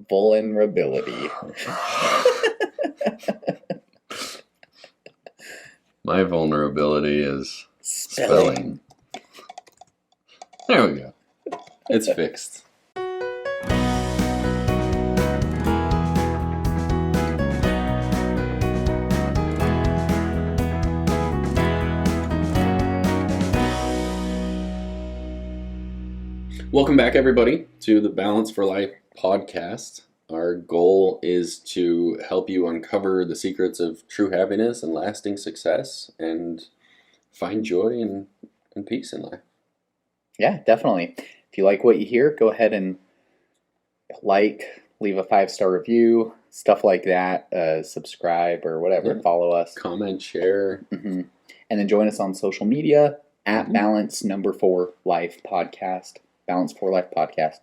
Vulnerability. My vulnerability is Spelling. There we go. It's fixed. Welcome back, everybody, to the Balance for Life podcast. Our goal is to help you uncover the secrets of true happiness and lasting success and find joy and peace in life. Yeah, definitely. If you like what you hear, go ahead and leave a 5-star review, stuff like that, subscribe or whatever, Yeah. follow us. Comment, share. Mm-hmm. And then join us on social media at Balance 4 Life Podcast. Balance 4 Life Podcast.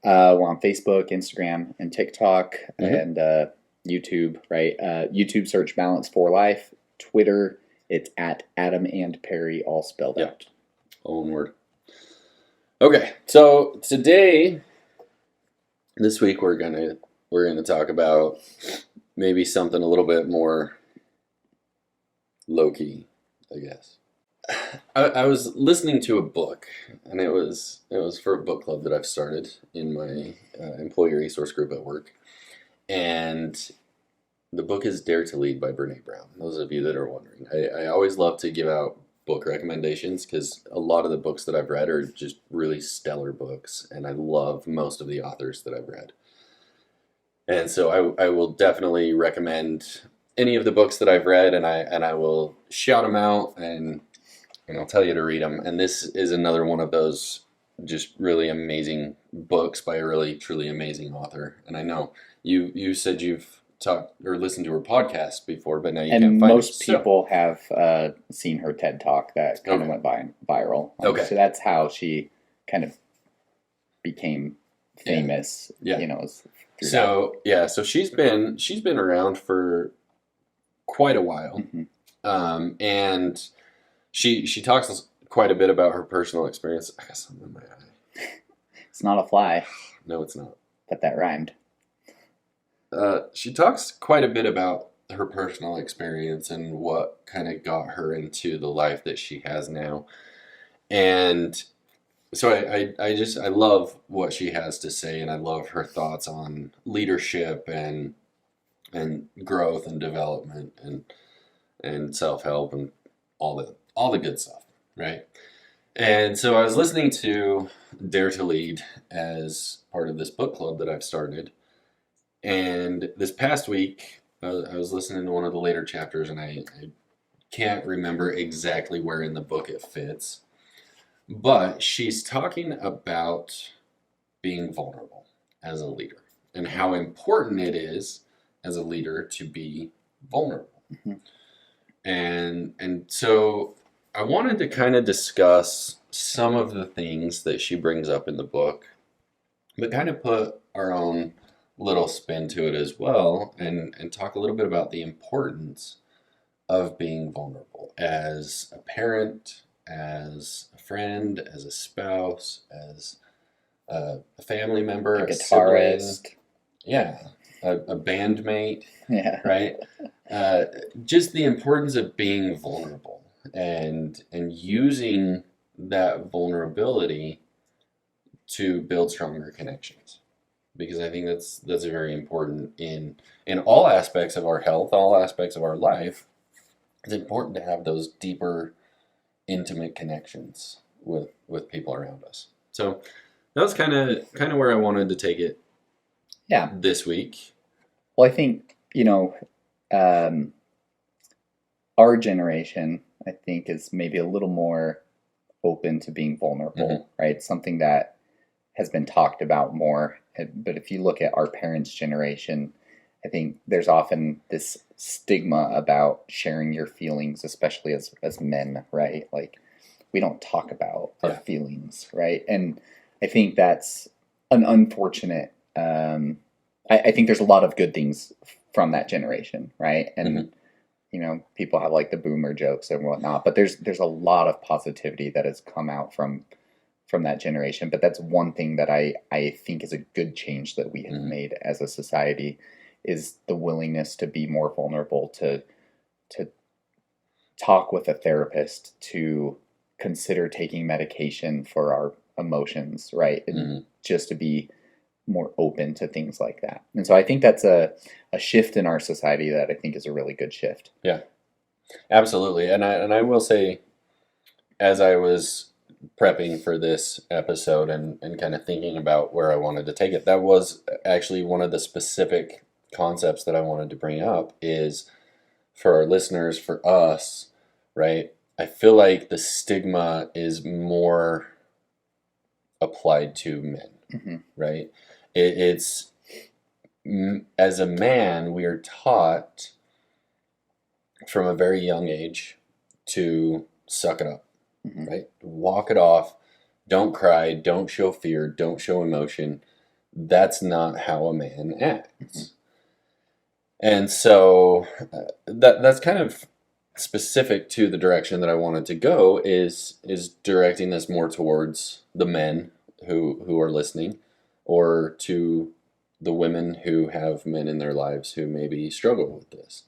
We're on Facebook, Instagram, and TikTok, and YouTube, right? YouTube, search Balance 4 Life. Twitter, it's at Adam and Perry, all spelled out. All one word. Okay, so this week we're gonna talk about maybe something a little bit more low-key, I guess. I was listening to a book, and it was for a book club that I've started in my employee resource group at work, and the book is Dare to Lead by Brené Brown. Those of you that are wondering, I always love to give out book recommendations because a lot of the books that I've read are just really stellar books, and I love most of the authors that I've read. And so I will definitely recommend any of the books that I've read, and I will shout them out and I'll tell you to read them. And this is another one of those just really amazing books by a really, truly amazing author. And I know you said you've talked or listened to her podcast before, but now you can't find it. And most people have seen her TED Talk that kind of went viral. Okay. So that's how she kind of became famous. Yeah. You know. So she's been around for quite a while. Mm-hmm. And she talks quite a bit about her personal experience. I got something in my eye. It's not a fly. No, it's not. But that rhymed. She talks quite a bit about her personal experience and what kind of got her into the life that she has now. And so I love what she has to say, and I love her thoughts on leadership and growth and development and self-help and all the good stuff, right? And so I was listening to Dare to Lead as part of this book club that I've started. And this past week, I was listening to one of the later chapters, and I can't remember exactly where in the book it fits. But she's talking about being vulnerable as a leader and how important it is as a leader to be vulnerable. Mm-hmm. And so I wanted to kind of discuss some of the things that she brings up in the book, but kind of put our own little spin to it as well, and talk a little bit about the importance of being vulnerable as a parent, as a friend, as a spouse, as a family member, a guitarist, a bandmate, right? Just the importance of being vulnerable and using that vulnerability to build stronger connections. Because I think that's very important in all aspects of our health, all aspects of our life. It's important to have those deeper, intimate connections with people around us. So that was kind of where I wanted to take it. Yeah. This week. Well, I think our generation, I think, is maybe a little more open to being vulnerable, right? Something that has been talked about more. But if you look at our parents' generation, I think there's often this stigma about sharing your feelings, especially as men, right? Like, we don't talk about our feelings, right? And I think that's an unfortunate. I think there's a lot of good things from that generation, right? And people have like the boomer jokes and whatnot, but there's a lot of positivity that has come out from from that generation. But that's one thing that I think is a good change that we have made as a society, is the willingness to be more vulnerable, to talk with a therapist, to consider taking medication for our emotions, right? And just to be more open to things like that. And so I think that's a shift in our society that I think is a really good shift. Yeah, absolutely. And I will say, as I was prepping for this episode and kind of thinking about where I wanted to take it, that was actually one of the specific concepts that I wanted to bring up, is for our listeners, for us, right? I feel like the stigma is more applied to men, right? It's as a man, we are taught from a very young age to suck it up, right? Walk it off. Don't cry. Don't show fear. Don't show emotion. That's not how a man acts. And so that's kind of specific to the direction that I wanted to go, is directing this more towards the men who are listening, or to the women who have men in their lives who maybe struggle with this,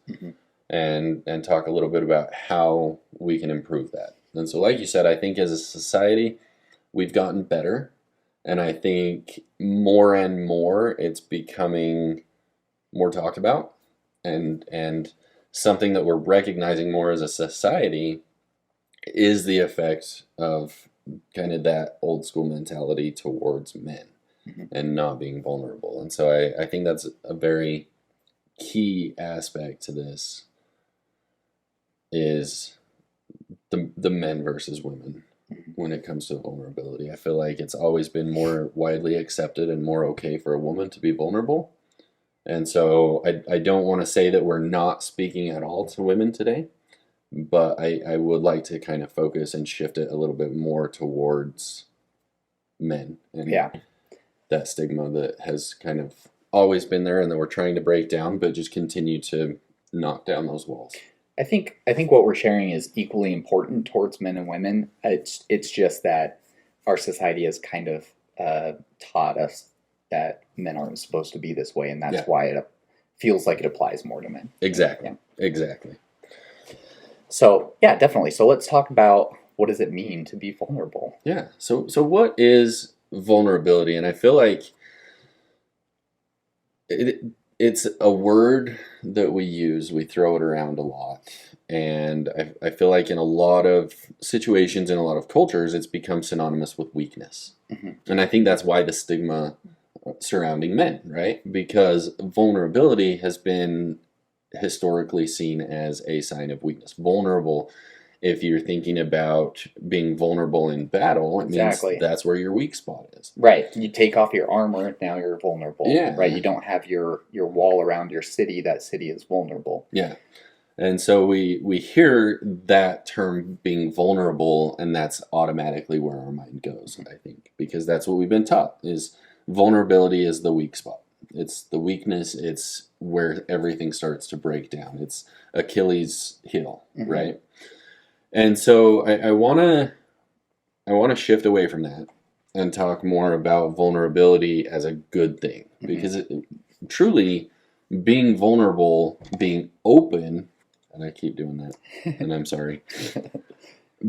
and talk a little bit about how we can improve that. And so, like you said, I think as a society, we've gotten better, and I think more and more it's becoming more talked about, and something that we're recognizing more as a society is the effect of kind of that old school mentality towards men and not being vulnerable. And so I think that's a very key aspect to this, is the men versus women when it comes to vulnerability. I feel like it's always been more widely accepted and more okay for a woman to be vulnerable. And so I don't want to say that we're not speaking at all to women today, but I would like to kind of focus and shift it a little bit more towards men, and that stigma that has kind of always been there and that we're trying to break down, but just continue to knock down those walls. I think what we're sharing is equally important towards men and women. It's just that our society has kind of taught us that men aren't supposed to be this way, and that's why it feels like it applies more to men. Exactly. Exactly. So, yeah, definitely. So let's talk about, what does it mean to be vulnerable? Yeah. So what is vulnerability? And I feel like it's a word that we use, we throw it around a lot. And I feel like in a lot of situations, in a lot of cultures, it's become synonymous with weakness. And I think that's why the stigma surrounding men, right? Because vulnerability has been historically seen as a sign of weakness. Vulnerable, if you're thinking about being vulnerable in battle, it means that's where your weak spot is. Right. You take off your armor, now you're vulnerable. Yeah. Right. You don't have your wall around your city, that city is vulnerable. Yeah. And so we hear that term being vulnerable, and that's automatically where our mind goes, I think, because that's what we've been taught, is vulnerability is the weak spot. It's the weakness. It's where everything starts to break down. It's Achilles' heel, right? And so I want to shift away from that and talk more about vulnerability as a good thing, because truly being vulnerable, being open, and I keep doing that, and I'm sorry.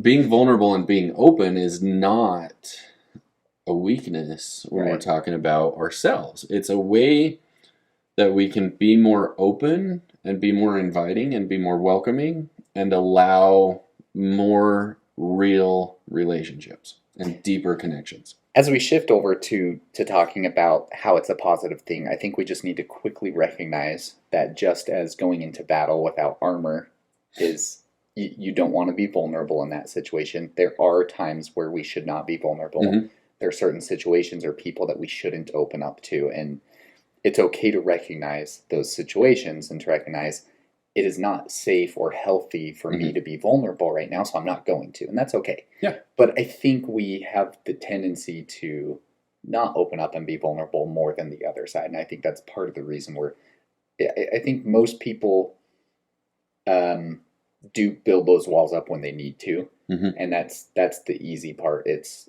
Being vulnerable and being open is not a weakness when we're talking about ourselves. It's a way that we can be more open and be more inviting and be more welcoming and allow more real relationships and deeper connections. As we shift over to talking about how it's a positive thing, I think we just need to quickly recognize that just as going into battle without armor is, you don't want to be vulnerable in that situation. There are times where we should not be vulnerable. There are certain situations or people that we shouldn't open up to, and it's okay to recognize those situations and to recognize it is not safe or healthy for me to be vulnerable right now, so I'm not going to, and that's okay. Yeah. But I think we have the tendency to not open up and be vulnerable more than the other side, and I think that's part of the reason I think most people do build those walls up when they need to, and that's the easy part. It's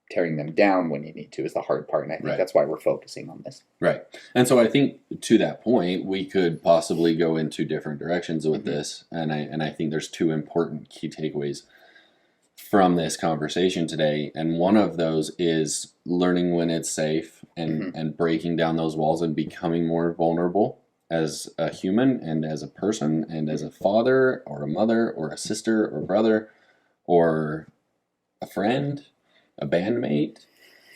tearing them down when you need to is the hard part. And I think Right. that's why we're focusing on this. Right. And so I think to that point, we could possibly go in two different directions with this. And I think there's two important key takeaways from this conversation today. And one of those is learning when it's safe and breaking down those walls and becoming more vulnerable as a human and as a person and as a father or a mother or a sister or brother or a friend, a bandmate.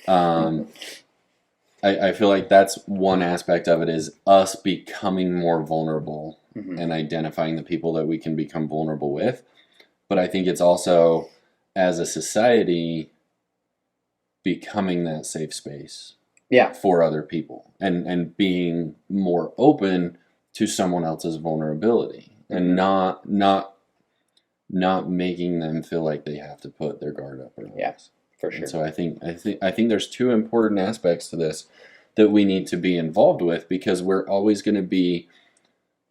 I feel like that's one aspect of it, is us becoming more vulnerable and identifying the people that we can become vulnerable with. But I think it's also, as a society, becoming that safe space for other people and being more open to someone else's vulnerability and not making them feel like they have to put their guard up. Yes, for sure. And so I think there's two important aspects to this that we need to be involved with, because we're always going to be,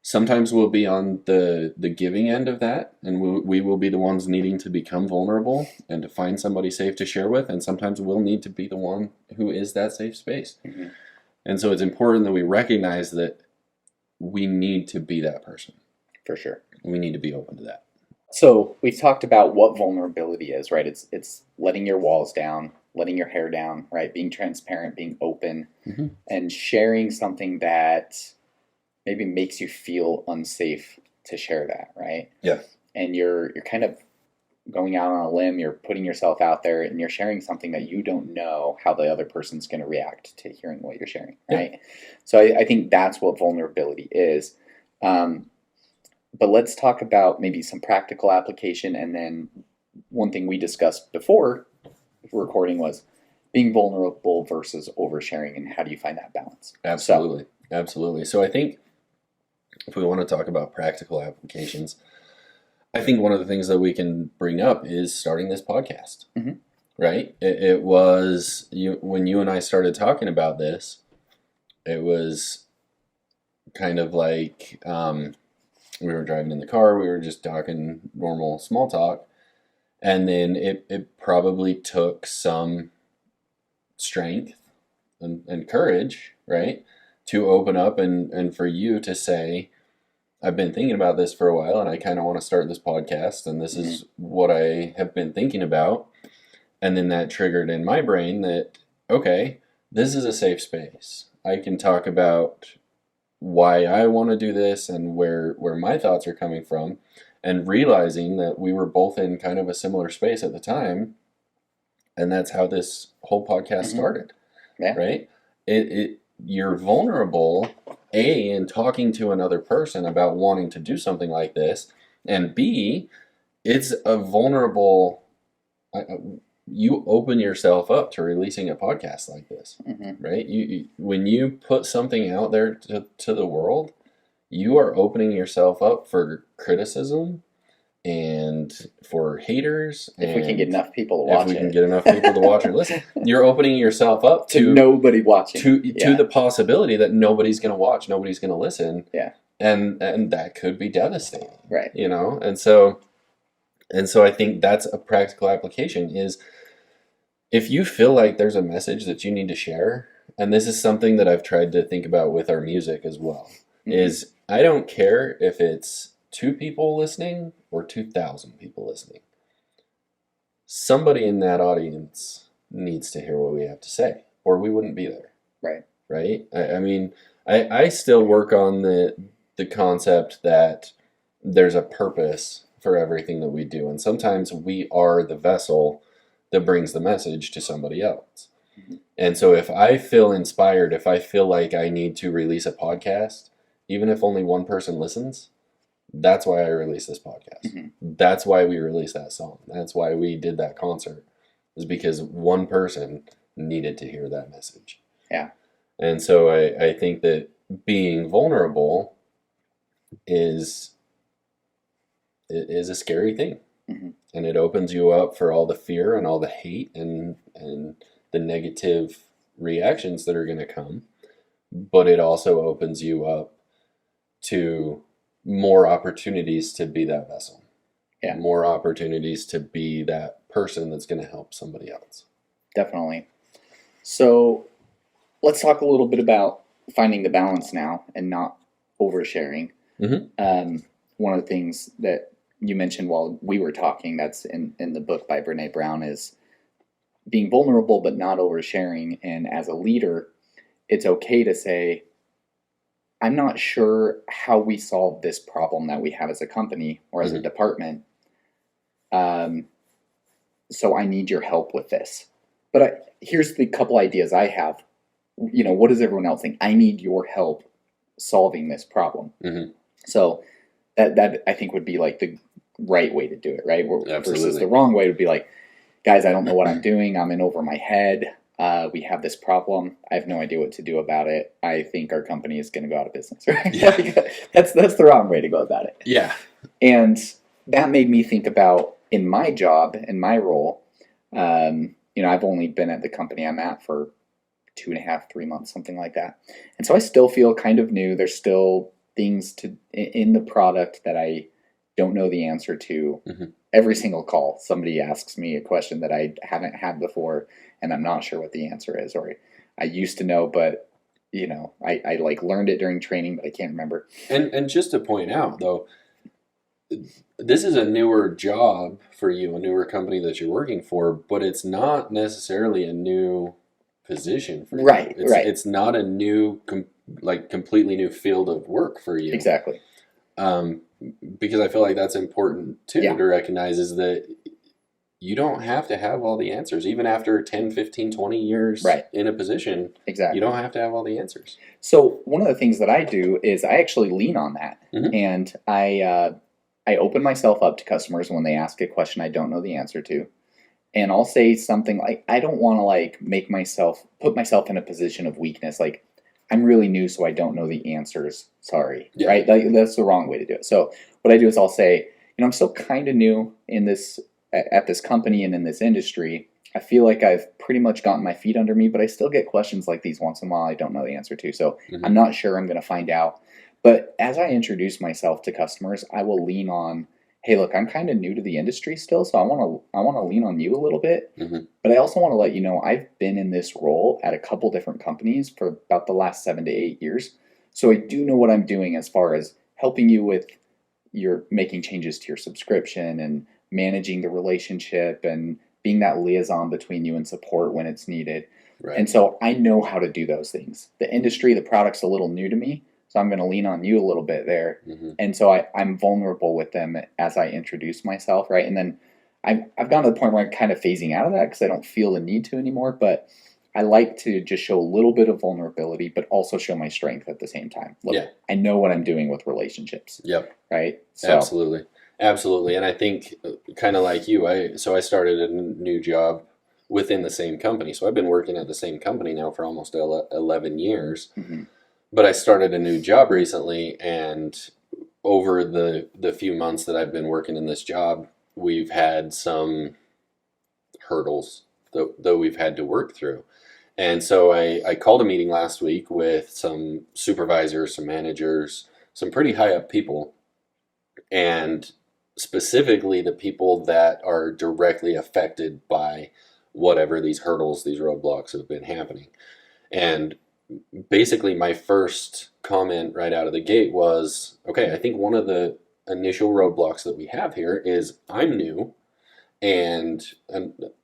sometimes we'll be on the giving end of that, and we will be the ones needing to become vulnerable and to find somebody safe to share with, and sometimes we'll need to be the one who is that safe space. And so it's important that we recognize that we need to be that person. For sure. We need to be open to that. So we've talked about what vulnerability is, right? It's letting your walls down, letting your hair down, right? Being transparent, being open, and sharing something that maybe makes you feel unsafe to share that, right? Yeah. And you're kind of going out on a limb, you're putting yourself out there, and you're sharing something that you don't know how the other person's going to react to hearing what you're sharing, right? Yeah. So I think that's what vulnerability is. But let's talk about maybe some practical application, and then one thing we discussed before recording was being vulnerable versus oversharing, and how do you find that balance? Absolutely. Absolutely. So I think if we want to talk about practical applications, I think one of the things that we can bring up is starting this podcast, right? It was, when you and I started talking about this, it was kind of like, we were driving in the car, we were just talking normal small talk, and then it probably took some strength and courage, right, to open up and for you to say, I've been thinking about this for a while and I kind of want to start this podcast, and this is what I have been thinking about. And then that triggered in my brain that, okay, this is a safe space. I can talk about why I want to do this and where my thoughts are coming from, and realizing that we were both in kind of a similar space at the time. And that's how this whole podcast started, right? You're vulnerable, A, in talking to another person about wanting to do something like this, and B, it's a vulnerable, you open yourself up to releasing a podcast like this, right? When you put something out there to the world, you are opening yourself up for criticism and for haters. If we can get enough people to watch it. If we can get enough people to watch or listen, you're opening yourself up to nobody watching. To the possibility that nobody's going to watch, nobody's going to listen. Yeah. And that could be devastating. Right. You know? And so I think that's a practical application, is if you feel like there's a message that you need to share, and this is something that I've tried to think about with our music as well, is I don't care if it's 2 people listening or 2,000 people listening. Somebody in that audience needs to hear what we have to say, or we wouldn't be there. Right. Right? I mean, I still work on the concept that there's a purpose for everything that we do, and sometimes we are the vessel that brings the message to somebody else. And so if I feel inspired, if I feel like I need to release a podcast, even if only one person listens, that's why I released this podcast. That's why we released that song. That's why we did that concert, is because one person needed to hear that message. Yeah. And so I think that being vulnerable is a scary thing. And it opens you up for all the fear and all the hate and the negative reactions that are going to come. But it also opens you up to more opportunities to be that vessel. Yeah. More opportunities to be that person that's going to help somebody else. Definitely. So let's talk a little bit about finding the balance now and not oversharing. Mm-hmm. One of the things that you mentioned while we were talking, that's in the book by Brene Brown, is being vulnerable but not oversharing. And as a leader, it's okay to say, I'm not sure how we solve this problem that we have as a company or as a department. So I need your help with this. But here's the couple ideas I have. What does everyone else think? I need your help solving this problem. Mm-hmm. So that I think would be like the right way to do it, right? Versus the wrong way would be like, guys, I don't know what I'm doing. I'm in over my head. We have this problem. I have no idea what to do about it. I think our company is going to go out of business. Right? Yeah. That's the wrong way to go about it. Yeah. And that made me think about in my job, in my role, I've only been at the company I'm at for 2.5, 3 months, something like that. And so I still feel kind of new. There's still things in the product that I don't know the answer to. Mm-hmm. Every single call, somebody asks me a question that I haven't had before, and I'm not sure what the answer is, or I used to know, but I like learned it during training, but I can't remember. And just to point out though, this is a newer job for you, a newer company that you're working for, but it's not necessarily a new position for you. Right. It's not a new, completely new field of work for you. Exactly. Because I feel like that's important too, to recognize is that you don't have to have all the answers. Even after 10, 15, 20 years in a position, exactly, you don't have to have all the answers. So one of the things that I do is I actually lean on that. Mm-hmm. And I open myself up to customers when they ask a question I don't know the answer to. And I'll say something like, I don't want to put myself in a position of weakness. Like, I'm really new, so I don't know the answers. Sorry. Yeah. Right? That's the wrong way to do it. So what I do is I'll say, I'm still kind of new at this company and in this industry. I feel like I've pretty much gotten my feet under me, but I still get questions like these once in a while I don't know the answer to. So I'm not sure. I'm going to find out. But as I introduce myself to customers, I will lean on, hey, look, I'm kind of new to the industry still, so I want to lean on you a little bit. Mm-hmm. But I also want to let you know I've been in this role at a couple different companies for about the last 7 to 8 years. So I do know what I'm doing as far as helping you with your making changes to your subscription and managing the relationship and being that liaison between you and support when it's needed. Right. And so I know how to do those things. The industry, the product's a little new to me. So I'm going to lean on you a little bit there. Mm-hmm. And so I'm vulnerable with them as I introduce myself, right? And then I've gotten to the point where I'm kind of phasing out of that because I don't feel the need to anymore. But I like to just show a little bit of vulnerability, but also show my strength at the same time. Look, I know what I'm doing with relationships. Yep. Right? So. Absolutely. And I think kind of like you, I started a new job within the same company. So I've been working at the same company now for almost 11 years. Mm-hmm. But I started a new job recently, and over the few months that I've been working in this job, we've had some hurdles that we've had to work through. And so I called a meeting last week with some supervisors, some managers, some pretty high up people, and specifically the people that are directly affected by whatever these hurdles, these roadblocks have been happening. And basically my first comment right out of the gate was, okay, I think one of the initial roadblocks that we have here is I'm new, and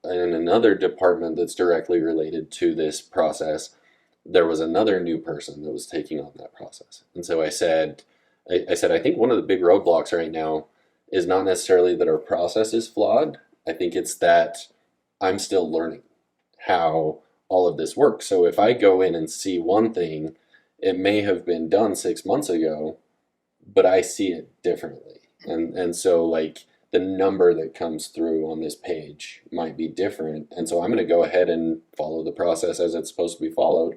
another department that's directly related to this process, there was another new person that was taking on that process. And so I said, I think one of the big roadblocks right now is not necessarily that our process is flawed. I think it's that I'm still learning how all of this works. So if I go in and see one thing, it may have been done 6 months ago, but I see it differently. And so like the number that comes through on this page might be different. And so I'm going to go ahead and follow the process as it's supposed to be followed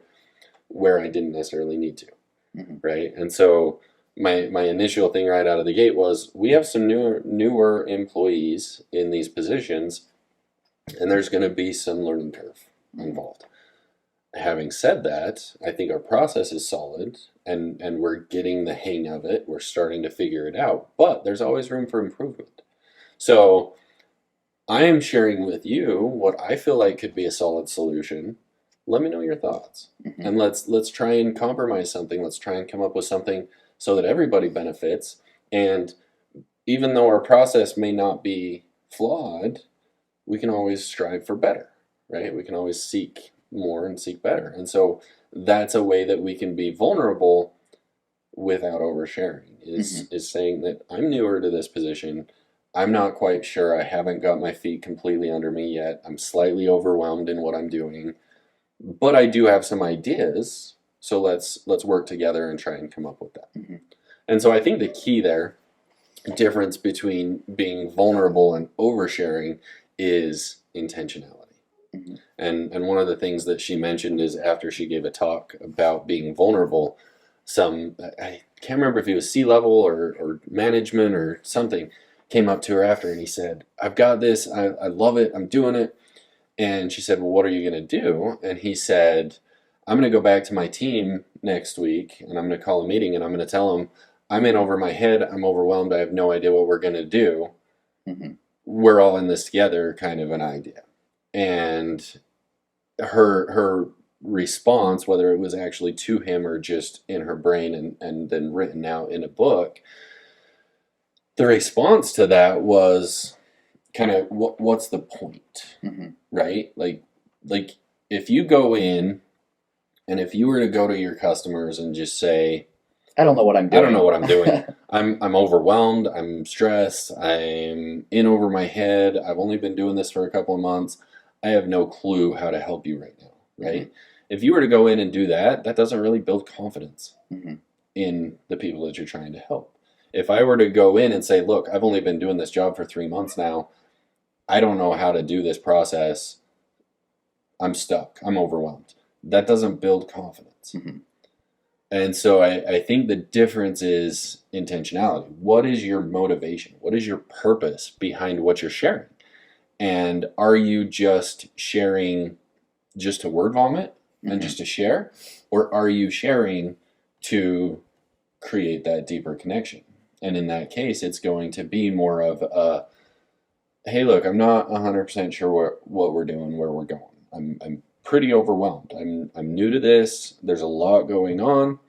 where I didn't necessarily need to. Mm-hmm. Right. And so my initial thing right out of the gate was we have some newer employees in these positions, and there's going to be some learning curve involved. Having said that, I think our process is solid and we're getting the hang of it. We're starting to figure it out, but there's always room for improvement. So I am sharing with you what I feel like could be a solid solution. Let me know your thoughts. Mm-hmm. And let's try and compromise something. Let's try and come up with something so that everybody benefits. And even though our process may not be flawed, we can always strive for better, right? We can always seek more and seek better. And so that's a way that we can be vulnerable without oversharing, is saying that I'm newer to this position. I'm not quite sure. I haven't got my feet completely under me yet. I'm slightly overwhelmed in what I'm doing, but I do have some ideas. So let's work together and try and come up with that. Mm-hmm. And so I think the key there, difference between being vulnerable and oversharing, is intentionality. Mm-hmm. And one of the things that she mentioned is after she gave a talk about being vulnerable, I can't remember if it was C-level or management or something, came up to her after and he said, I've got this, I love it, I'm doing it. And she said, well, what are you going to do? And he said, I'm going to go back to my team next week and I'm going to call a meeting and I'm going to tell them, I'm in over my head, I'm overwhelmed, I have no idea what we're going to do. Mm-hmm. We're all in this together, kind of an idea. And her response, whether it was actually to him or just in her brain and then written out in a book, the response to that was kind of, what's the point? Mm-hmm. Right? Like if you go in and if you were to go to your customers and just say, I don't know what I'm doing. I don't know what I'm doing. I'm overwhelmed. I'm stressed. I'm in over my head. I've only been doing this for a couple of months. I have no clue how to help you right now. Right? Mm-hmm. If you were to go in and do that, that doesn't really build confidence mm-hmm. in the people that you're trying to help. If I were to go in and say, look, I've only been doing this job for 3 months now. I don't know how to do this process. I'm stuck. I'm overwhelmed. That doesn't build confidence. Mm-hmm. And so I think the difference is intentionality. What is your motivation? What is your purpose behind what you're sharing? And are you just sharing just to word vomit and mm-hmm. just to share? Or are you sharing to create that deeper connection? And in that case, it's going to be more of a, hey, look, I'm not 100% sure what we're doing, where we're going. I'm pretty overwhelmed. I'm new to this. There's a lot going on,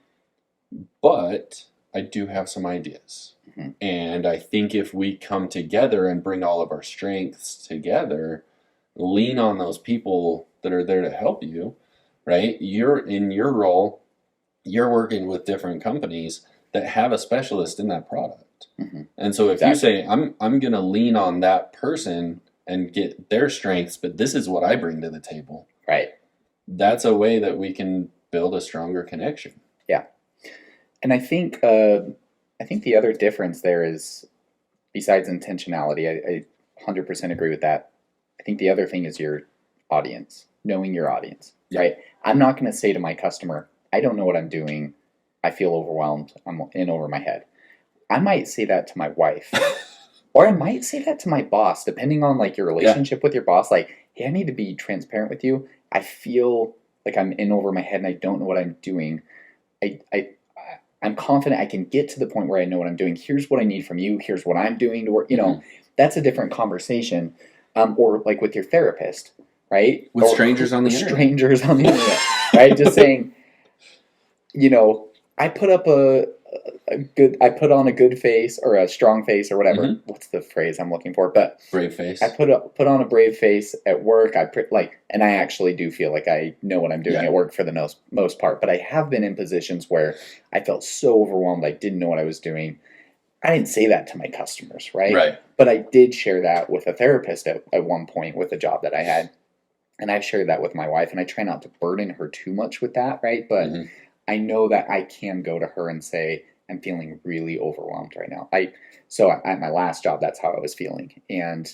but I do have some ideas. Mm-hmm. And I think if we come together and bring all of our strengths together, lean on those people that are there to help you, right? You're in your role, you're working with different companies that have a specialist in that product. Mm-hmm. And so if you say, I'm going to lean on that person and get their strengths, but this is what I bring to the table. Right. That's a way that we can build a stronger connection. Yeah. And I think the other difference there is, besides intentionality, I 100% agree with that. I think the other thing is your audience, knowing your audience, yeah. right? I'm not going to say to my customer, I don't know what I'm doing. I feel overwhelmed. I'm in over my head. I might say that to my wife. Or I might say that to my boss, depending on like your relationship with your boss. Like, hey, I need to be transparent with you. I feel like I'm in over my head and I don't know what I'm doing. I'm confident I can get to the point where I know what I'm doing. Here's what I need from you. Here's what I'm doing to work. You know, that's a different conversation. Or like with your therapist, right? With strangers on the internet. Strangers on the internet, right? Just saying, you know, I put on a good face or a strong face or whatever. Mm-hmm. What's the phrase I'm looking for? But brave face. I put on a brave face at work. And I actually do feel like I know what I'm doing at work for the most part. But I have been in positions where I felt so overwhelmed. I didn't know what I was doing. I didn't say that to my customers, right? Right. But I did share that with a therapist at one point with a job that I had. And I've shared that with my wife. And I try not to burden her too much with that, right? But mm-hmm. I know that I can go to her and say, I'm feeling really overwhelmed right now. So at my last job, that's how I was feeling. And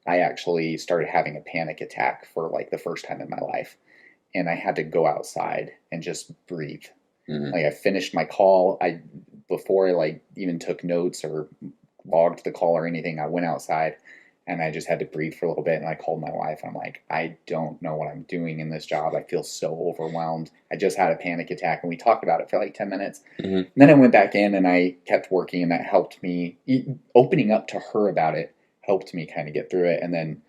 I actually started having a panic attack for like the first time in my life. And I had to go outside and just breathe. Mm-hmm. Like I finished my call. Before I like even took notes or logged the call or anything, I went outside and I just had to breathe for a little bit. And I called my wife and I'm like, I don't know what I'm doing in this job. I feel so overwhelmed. I just had a panic attack. And we talked about it for like 10 minutes. Mm-hmm. And then I went back in and I kept working, and that helped me. Opening up to her about it helped me kind of get through it. And then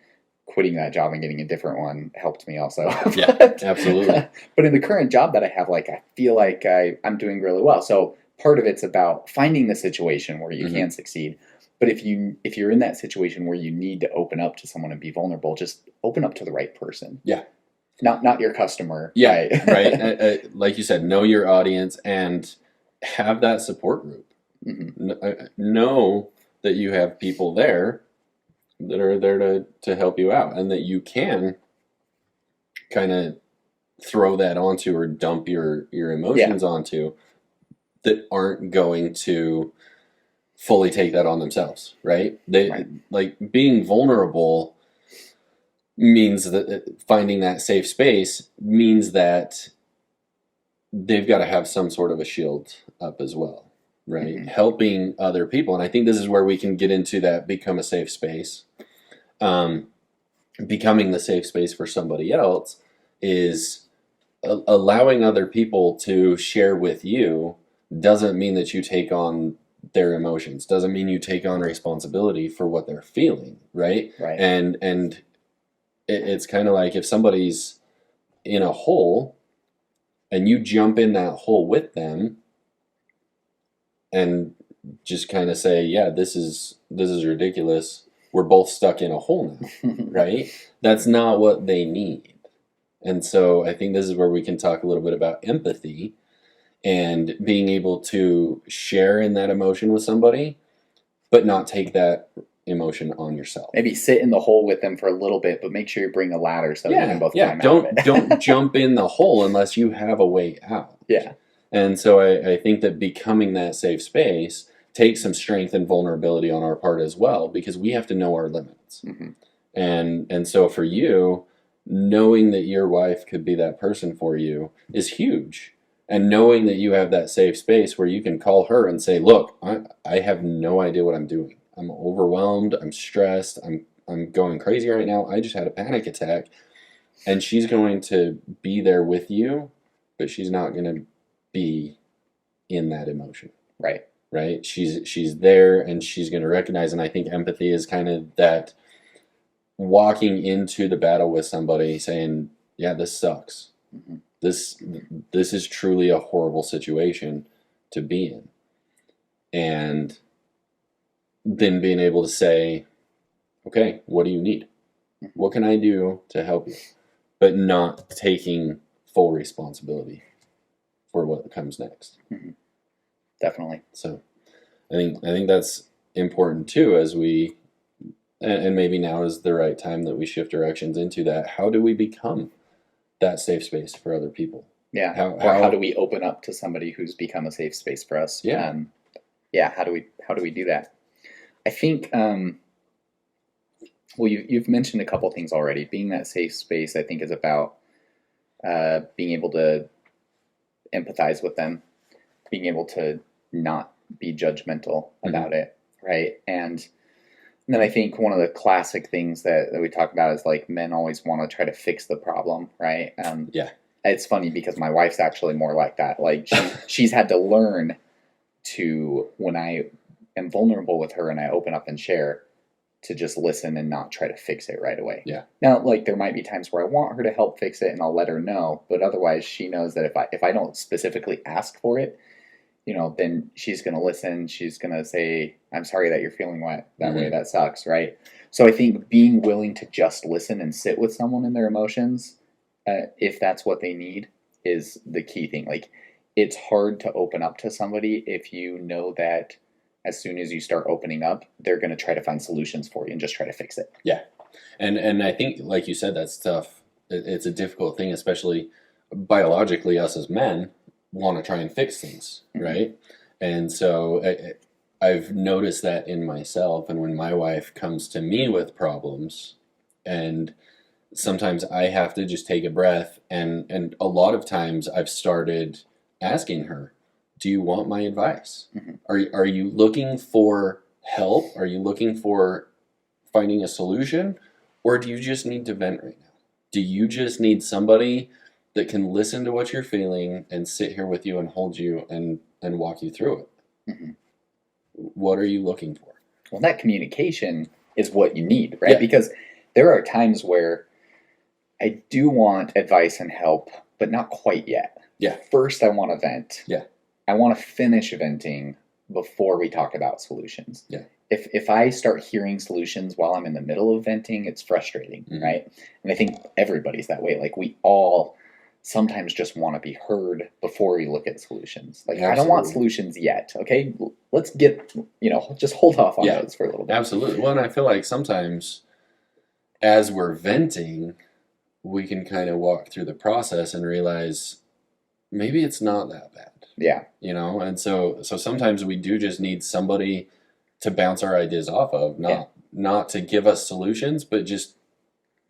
quitting that job and getting a different one helped me also. Yeah, absolutely. But in the current job that I have, like, I feel like I'm doing really well. So part of it's about finding the situation where you can succeed. But if you're in that situation where you need to open up to someone and be vulnerable, just open up to the right person. Yeah. Not your customer. Yeah, Right. right. Like you said, know your audience and have that support group. Know that you have people there that are there to help you out, and that you can kind of throw that onto or dump your emotions onto, that aren't going to fully take that on themselves, right? Like, being vulnerable means that finding that safe space means that they've got to have some sort of a shield up as well, right? Helping other people. And I think this is where we can get into that become a safe space. Becoming the safe space for somebody else is allowing other people to share with you. Doesn't mean that you take on their emotions, doesn't mean you take on responsibility for what they're feeling, right? And it's kind of like if somebody's in a hole and you jump in that hole with them and just kind of say, yeah, this is ridiculous, we're both stuck in a hole now, right? That's not what they need. And so I think this is where we can talk a little bit about empathy and being able to share in that emotion with somebody, but not take that emotion on yourself. Maybe sit in the hole with them for a little bit, but make sure you bring a ladder so you can both climb out of it. Don't jump in the hole unless you have a way out. Yeah. And so I think that becoming that safe space takes some strength and vulnerability on our part as well, because we have to know our limits. And so for you, knowing that your wife could be that person for you is huge. And knowing that you have that safe space where you can call her and say, look, I have no idea what I'm doing. I'm overwhelmed. I'm stressed. I'm going crazy right now. I just had a panic attack. And she's going to be there with you, but she's not going to be in that emotion. Right? She's there, and she's going to recognize. And I think empathy is kind of that walking into the battle with somebody saying, yeah, this sucks. This is truly a horrible situation to be in. And then being able to say, okay, what do you need? What can I do to help you? But not taking full responsibility for what comes next. Definitely. So I think that's important too, as we, and maybe now is the right time that we shift directions into that. How do we become that safe space for other people? Yeah. How do we open up to somebody who's become a safe space for us? Yeah. How do we do that? I think, well, you've mentioned a couple things already. Being that safe space, I think, is about being able to empathize with them, being able to not be judgmental about it, right? And then I think one of the classic things that we talk about is, like, men always want to try to fix the problem, right? It's funny because my wife's actually more like that. Like, she's had to learn to, when I am vulnerable with her and I open up and share, to just listen and not try to fix it right away. Yeah. Now, like, there might be times where I want her to help fix it and I'll let her know, but otherwise she knows that if I don't specifically ask for it, then she's going to listen. She's going to say, I'm sorry that you're feeling that way. That sucks, right? So I think being willing to just listen and sit with someone in their emotions, if that's what they need, is the key thing. Like, it's hard to open up to somebody if you know that as soon as you start opening up, they're going to try to find solutions for you and just try to fix it. Yeah. And I think, like you said, that's tough. It's a difficult thing, especially biologically, us as men want to try and fix things, right? And so I've noticed that in myself, and when my wife comes to me with problems, and sometimes I have to just take a breath, and a lot of times I've started asking her, do you want my advice? Are you looking for help? Are you looking for finding a solution? Or do you just need to vent right now? Do you just need somebody that can listen to what you're feeling and sit here with you and hold you and walk you through it? What are you looking for? Well, that communication is what you need, right? Yeah. Because there are times where I do want advice and help, but not quite yet. Yeah. First, I want to vent. Yeah. I want to finish venting before we talk about solutions. Yeah. If I start hearing solutions while I'm in the middle of venting, it's frustrating, Mhm. right? And I think everybody's that way. Like, we all sometimes just want to be heard before we look at solutions. Like, I don't want Absolutely. solutions yet. Okay, let's get, just hold off on Yeah. those for a little bit. Absolutely. Well, and I feel like sometimes as we're venting, we can kind of walk through the process and realize maybe it's not that bad. Yeah. And so sometimes we do just need somebody to bounce our ideas off of, not to give us solutions, but just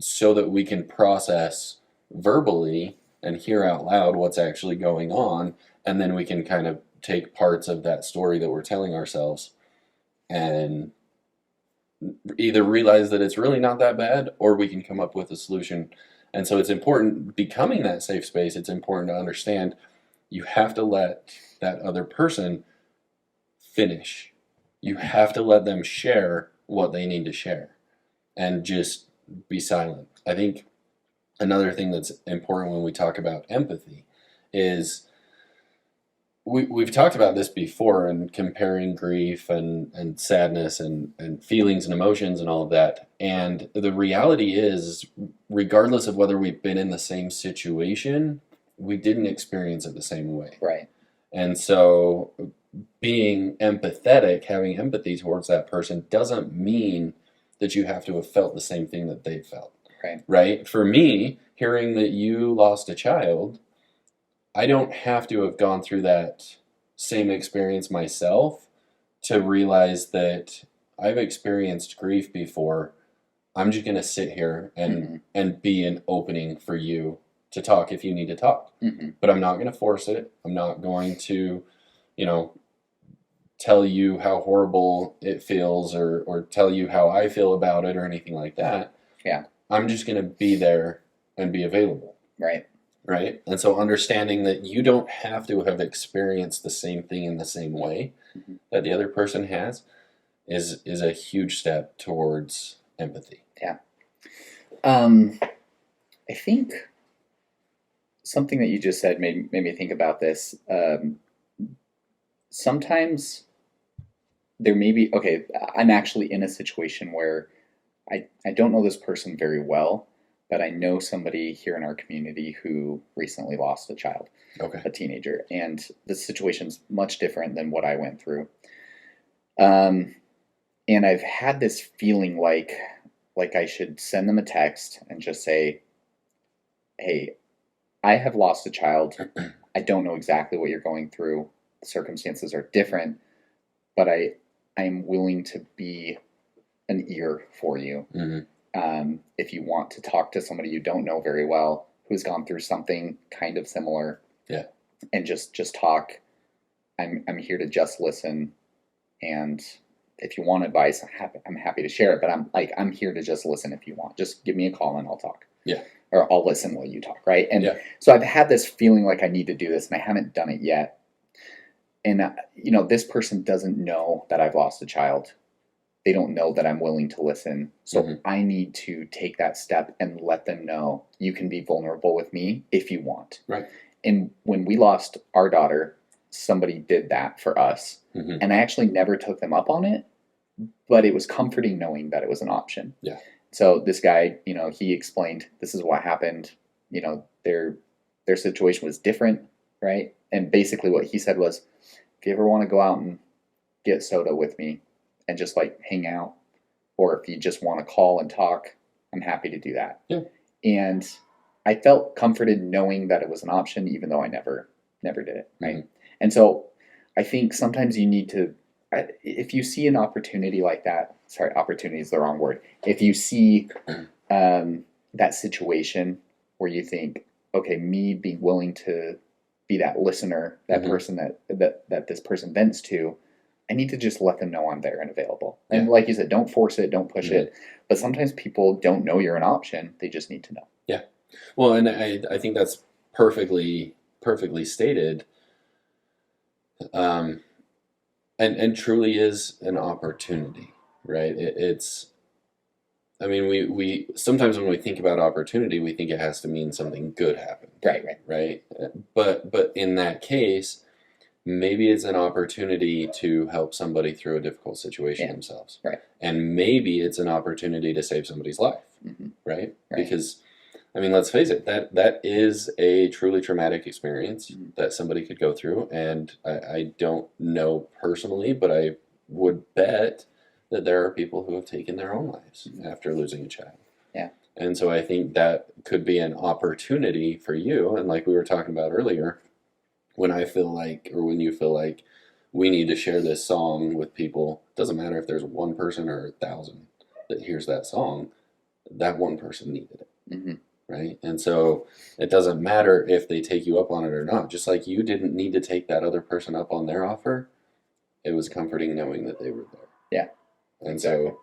so that we can process verbally and hear out loud what's actually going on, and then we can kind of take parts of that story that we're telling ourselves and either realize that it's really not that bad, or we can come up with a solution. And so it's important, becoming that safe space, it's important to understand you have to let that other person finish. You have to let them share what they need to share and just be silent. I think another thing that's important when we talk about empathy is we've talked about this before, and comparing grief and sadness and feelings and emotions and all of that. And the reality is, regardless of whether we've been in the same situation, we didn't experience it the same way. Right. And so being empathetic, having empathy towards that person, doesn't mean that you have to have felt the same thing that they felt. Right. Right? For me, hearing that you lost a child, I don't have to have gone through that same experience myself to realize that I've experienced grief before. I'm just going to sit here and be an opening for you to talk if you need to talk. Mm-hmm. But I'm not going to force it. I'm not going to, tell you how horrible it feels or tell you how I feel about it or anything like that. Yeah. I'm just going to be there and be available. Right. Right? And so understanding that you don't have to have experienced the same thing in the same way that the other person has is a huge step towards empathy. Yeah. I think something that you just said made me think about this. Sometimes there may be, I'm actually in a situation where I don't know this person very well, but I know somebody here in our community who recently lost a child, a teenager, and the situation's much different than what I went through. And I've had this feeling like I should send them a text and just say, hey, I have lost a child. I don't know exactly what you're going through. The circumstances are different, but I am willing to be an ear for you. Mm-hmm. If you want to talk to somebody you don't know very well who's gone through something kind of similar, and just talk, I'm here to just listen. And if you want advice, I'm happy to share it. But I'm here to just listen. If you want, just give me a call and I'll talk. Yeah. Or I'll listen while you talk. Right. And so I've had this feeling like I need to do this, and I haven't done it yet. And this person doesn't know that I've lost a child. They don't know that I'm willing to listen. So I need to take that step and let them know you can be vulnerable with me if you want. Right. And when we lost our daughter, somebody did that for us. Mm-hmm. And I actually never took them up on it, but it was comforting knowing that it was an option. Yeah. So this guy, he explained, this is what happened. Their situation was different, right? And basically what he said was, if you ever want to go out and get soda with me and just hang out, or if you just want to call and talk, I'm happy to do that. Yeah. And I felt comforted knowing that it was an option, even though I never did it. Right. Mm-hmm. And so I think sometimes you need to, if you see an opportunity like that, opportunity is the wrong word. If you see that situation where you think, okay, me being willing to be that listener, that person that this person vents to, I need to just let them know I'm there and available. Yeah. And like you said, don't force it, don't push it. But sometimes people don't know you're an option. They just need to know. Yeah. Well, and I think that's perfectly stated. And truly is an opportunity, right? It's I mean, we sometimes when we think about opportunity, we think it has to mean something good happened, Right. right? But in that case, maybe it's an opportunity to help somebody through a difficult situation Yeah. themselves, Right. And maybe it's an opportunity to save somebody's life, Mm-hmm. right? Right. Because I mean, let's face it, that is a truly traumatic experience Mhm. that somebody could go through, and I don't know personally, but I would bet that there are people who have taken their own lives Mhm. after losing a child. Yeah. And so I think that could be an opportunity for you, and like we were talking about earlier, when I feel like, or when you feel like we need to share this song with people, doesn't matter if there's one person or 1,000 that hears that song, that one person needed it. Mm-hmm. Right? And so it doesn't matter if they take you up on it or not. Just like you didn't need to take that other person up on their offer, it was comforting knowing that they were there. Yeah. And Exactly. so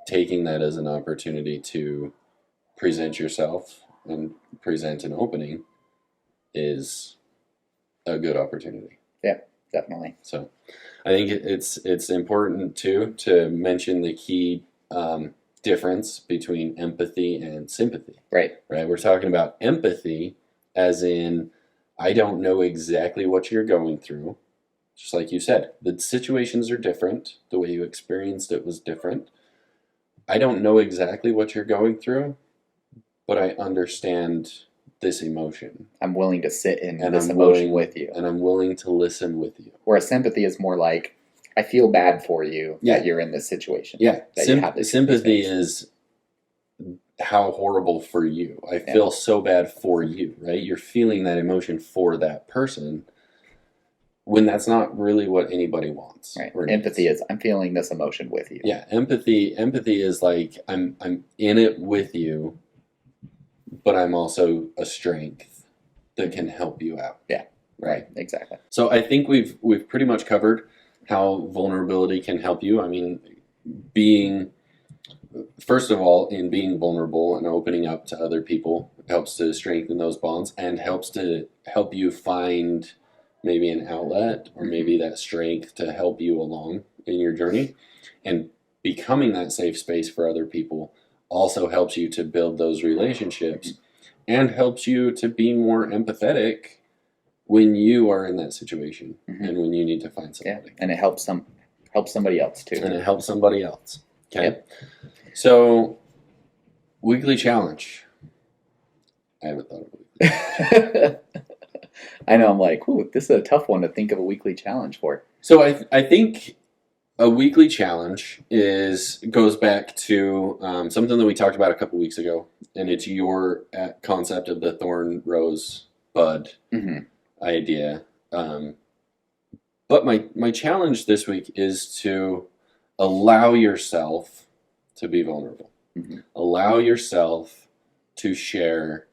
taking that as an opportunity to present yourself and present an opening is a good opportunity. Yeah, definitely. So I think it's important too to mention the key difference between empathy and sympathy. Right. Right? We're talking about empathy as in, I don't know exactly what you're going through. Just like you said, the situations are different. The way you experienced it was different. I don't know exactly what you're going through, but I understand this emotion. I'm willing to sit in And this I'm emotion willing, with you. And I'm willing to listen with you. Whereas sympathy is more like, I feel bad for you Yeah. that you're in this situation. Yeah. That you have this Sympathy experience. is how horrible for you. I Yeah. feel so bad for you, right? You're feeling that emotion for that person when that's not really what anybody wants. Right. or Empathy needs. is, I'm feeling this emotion with you. Yeah, empathy is like I'm in it with you, but I'm also a strength that can help you out. Yeah. Right. Exactly. So I think we've pretty much covered how vulnerability can help you. I mean, first of all, in being vulnerable and opening up to other people helps to strengthen those bonds and helps to help you find maybe an outlet or maybe that strength to help you along in your journey. And becoming that safe space for other people also helps you to build those relationships and helps you to be more empathetic when you are in that situation and when you need to find somebody. Yeah. And it helps somebody else too. And it helps somebody else. Okay. Yep. So, weekly challenge. I haven't thought of it. I know. I'm like, ooh, this is a tough one to think of a weekly challenge for. So I think a weekly challenge goes back to something that we talked about a couple weeks ago, and it's your concept of the thorn, rose, bud idea. But my challenge this week is to allow yourself to be vulnerable. Allow yourself to share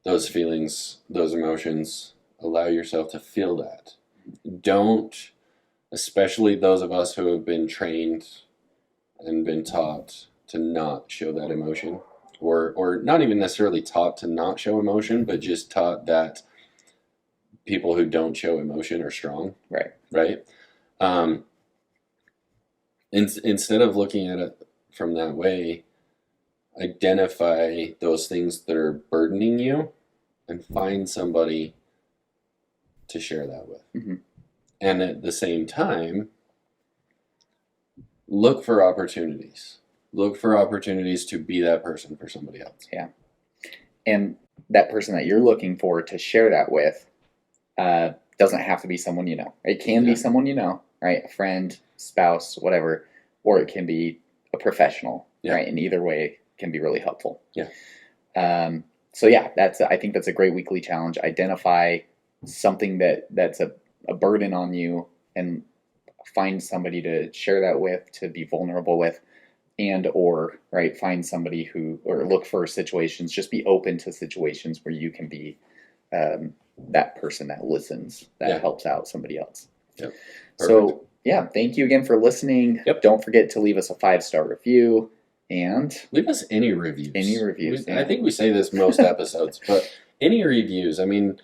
those feelings, those emotions. Allow yourself to feel that. Don't, especially those of us who have been trained and been taught to not show that emotion, or not even necessarily taught to not show emotion, but just taught that people who don't show emotion are strong. Right? Instead of looking at it from that way, identify those things that are burdening you and find somebody to share that with. And at the same time, look for opportunities. Look for opportunities to be that person for somebody else. Yeah. And that person that you're looking for to share that with doesn't have to be someone you know. It can be someone you know, right? A friend, spouse, whatever. Or it can be a professional, right? And either way can be really helpful. Yeah. So yeah, I think that's a great weekly challenge. Identify something that's a burden on you and find somebody to share that with, to be vulnerable with, and or find somebody or look for situations, just be open to situations where you can be that person that listens, that helps out somebody else. Yep. So yeah, thank you again for listening. Yep. Don't forget to leave us a 5-star review and leave us any reviews. I think we say this most episodes, but any reviews. I mean,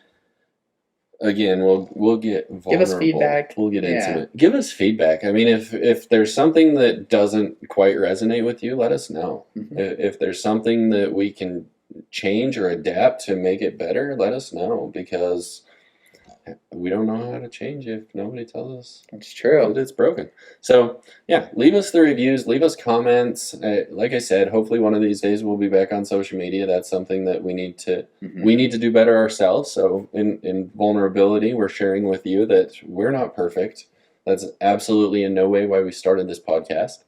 again, we'll get vulnerable. Give us feedback. We'll get Yeah. intimate. Give us feedback. I mean, if there's something that doesn't quite resonate with you, let us know. Mhm. If there's something that we can change or adapt to make it better, let us know, because we don't know how to change if nobody tells us It's true. that it's broken. So yeah, leave us the reviews, leave us comments. Like I said, hopefully one of these days we'll be back on social media. That's something that we need to do better ourselves. So in vulnerability, we're sharing with you that we're not perfect. That's absolutely in no way why we started this podcast.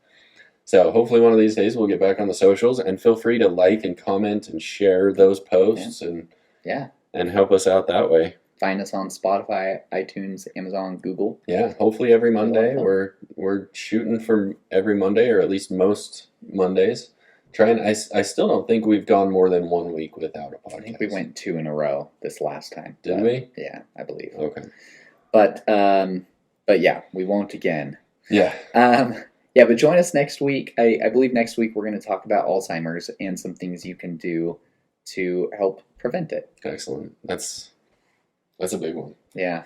So hopefully one of these days we'll get back on the socials, and feel free to like and comment and share those posts and help us out that way. Find us on Spotify, iTunes, Amazon, Google. Yeah, hopefully every Monday. We're shooting for every Monday, or at least most Mondays. I still don't think we've gone more than 1 week without a podcast. I think we went 2 in a row this last time. Did we? Yeah, I believe. Okay. But yeah, we won't again. Yeah. Yeah, but join us next week. I believe next week we're going to talk about Alzheimer's and some things you can do to help prevent it. Excellent. That's a big one. Yeah.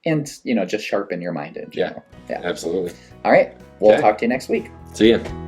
And, just sharpen your mind in general. Yeah, absolutely. All right. We'll Okay. talk to you next week. See ya.